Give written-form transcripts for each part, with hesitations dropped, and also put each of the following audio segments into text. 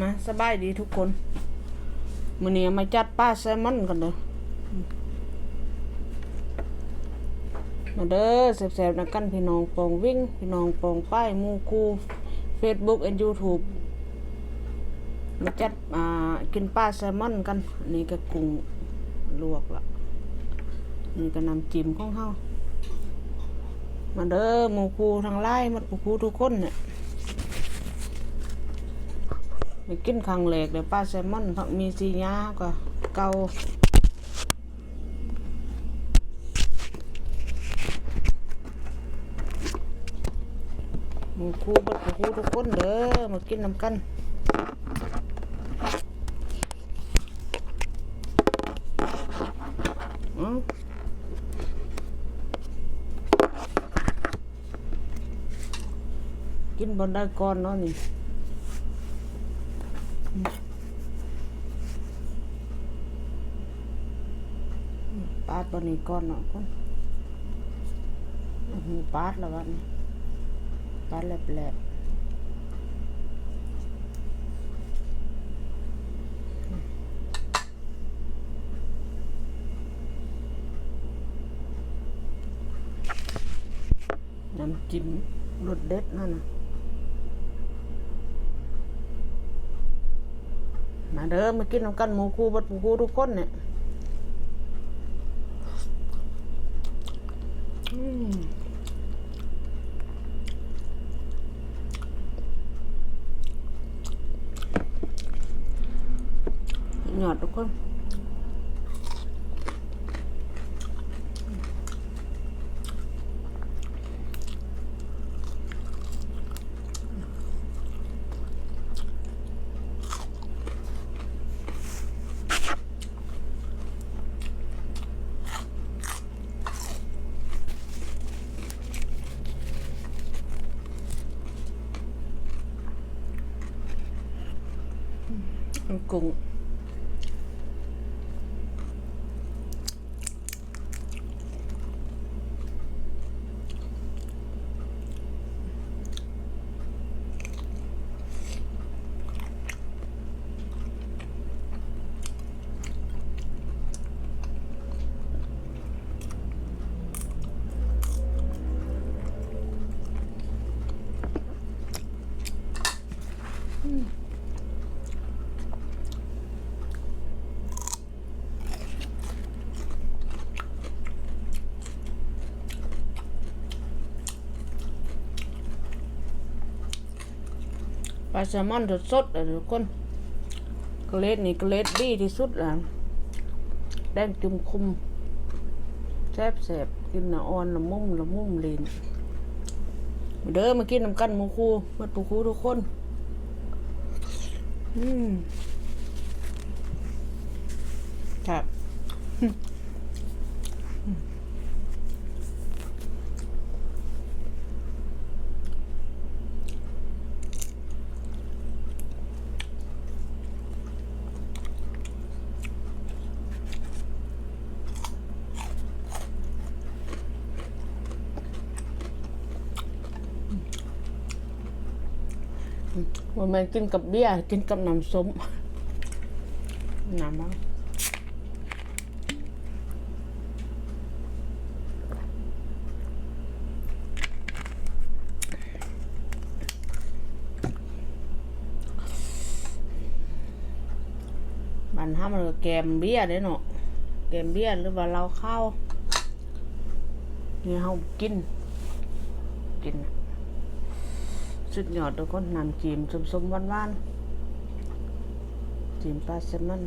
มาสบายดีทุกคนมื้อนี้มาจัดปลาแซลมอนกันเด้อมาเด้อแซ่บๆนะกันพี่น้องปองวิ่งพี่น้องปองป้ายหมู่คู่ Facebook and YouTube มาจัดกินปลาแซลมอนกันอันนี้ก็กุ้งลวกละนี่ก็น้ำจิ้มของเฮามาเด้อหมู่คู่ทั้งหลายหมดหมู่คู่ทุกคนเนี่ยไปกินครั้งแรกเลยปลาแซลมอนผักมีซีญาก็เก่าหมู่คู่บัดหมู่คู่ทุกคนเด้อมากินน้ำกันกินบนได้ก่อนเนาะนี่ปาดบนนี้ก่อนเนาะก่อนปาดแล้ววันปาดแหลบๆน้ำจิ้มรสเด็ดนั่นน่ะมาเด้อมากินน้ำกันหมู่คู่บัดหมู่คู่ทุกคนเนี่ยหยอดทุกคนกุ้งปลาแซลมอนสดๆเลยทุกคนเกรดนี่เกรดดีที่สุดแหละแดงจุ่มคุมแซ่บๆกินน่ะอ่อนละมุมลีนเด้อมากินน้ำกันหมู่คู่มาหมู่คู่ทุกคนครับว่ามันกินกับเบียร์กินกับน้ำส้มน้ำบ้างบ้านห้ามเลยแกมเบียร์เด้เนาะแกมเบียร์หรือว่าเราข้าวนี่เฮากินสุดยอดทุกคนน้ำจิ้มส้มๆหวานๆจิ้มปลาแซลมอน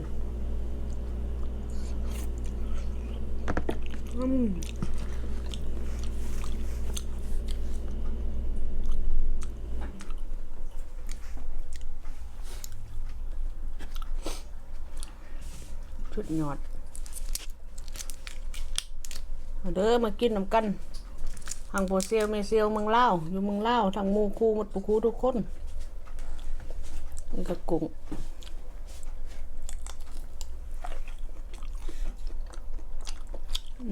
สุดยอดเด้อมากินน้ำกันทางโปเซียวเมเซียวเมืองลาวอยู่เมืองลาวทางหมู่คู่หมดปูคู่ทุกคนนี่ก็กุ้ง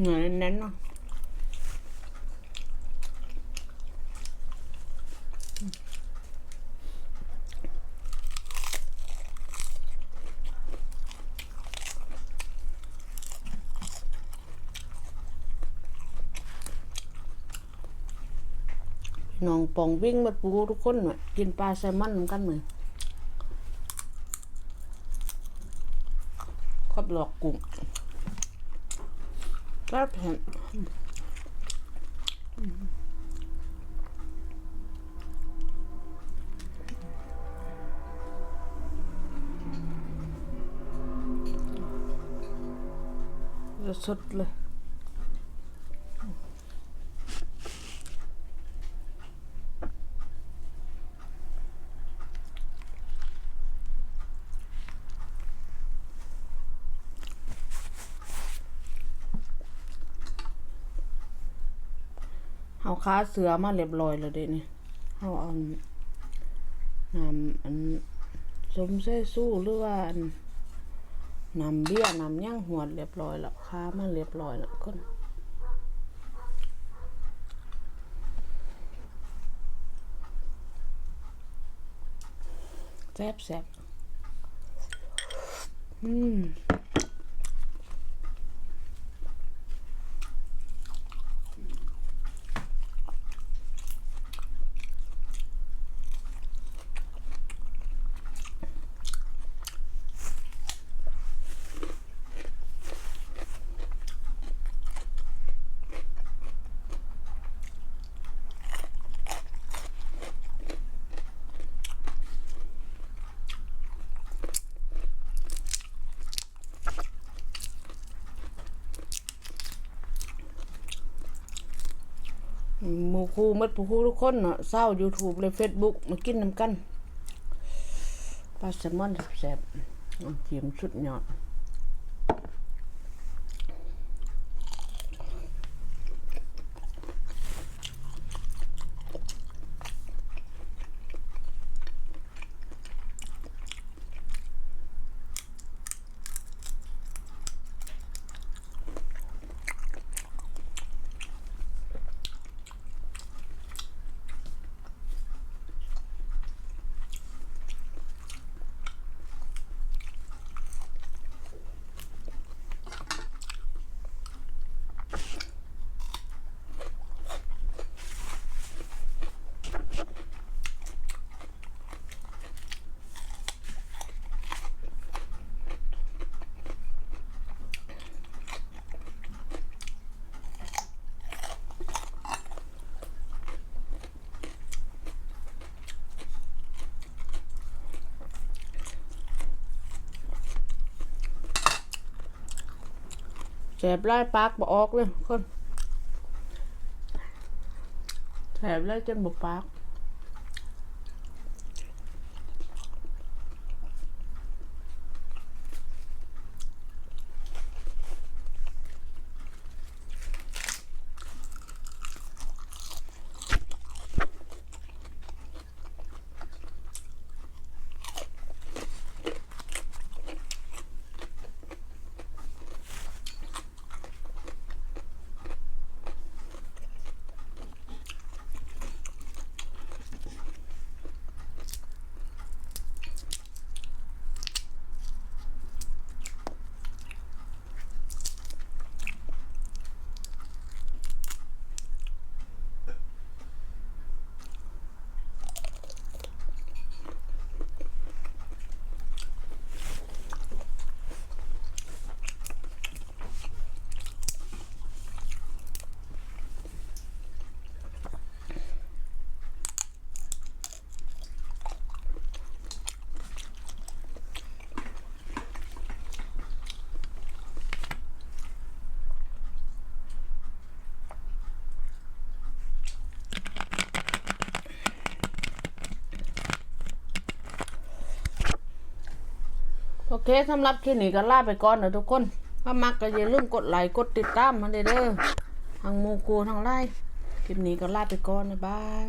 เนื้อแน่นๆเนาะ ม น้องปองวิ่งมาปูทุกคนเนี่ยกินปลาแซลมอนเหมือนกันเลยครอบหลอกกุ้งก็แผ่นจะสดเลยเอาขาเสือมาเรียบร้อยแล้วเด้นี่เอาน้ำสมเสสู้หรือว่าน้ำเบี้ยน้ำย่างหัวเรียบร้อยแล้วขามาเรียบร้อยแล้วคนแซ่บแซ่บหมู่คู่มัดผู้คู่ทุกคนเนาะเศร้า YouTube เลย Facebook มากินน้ำกันปลาแซลมอนแซ่บๆน้ำจิ้มสุดยอดแสบไล่ปากบ่ออกเลยคนแสบไล่จนบ่ปากโอเคสำหรับคลิปนี้ก็ลาไปก่อนนะทุกคนถ้ามักก็อย่าลืมกดไลค์กดติดตามมาเด้อทางหมู่กูทางไลน์คลิปนี้ก็ลาไปก่อนนะบาย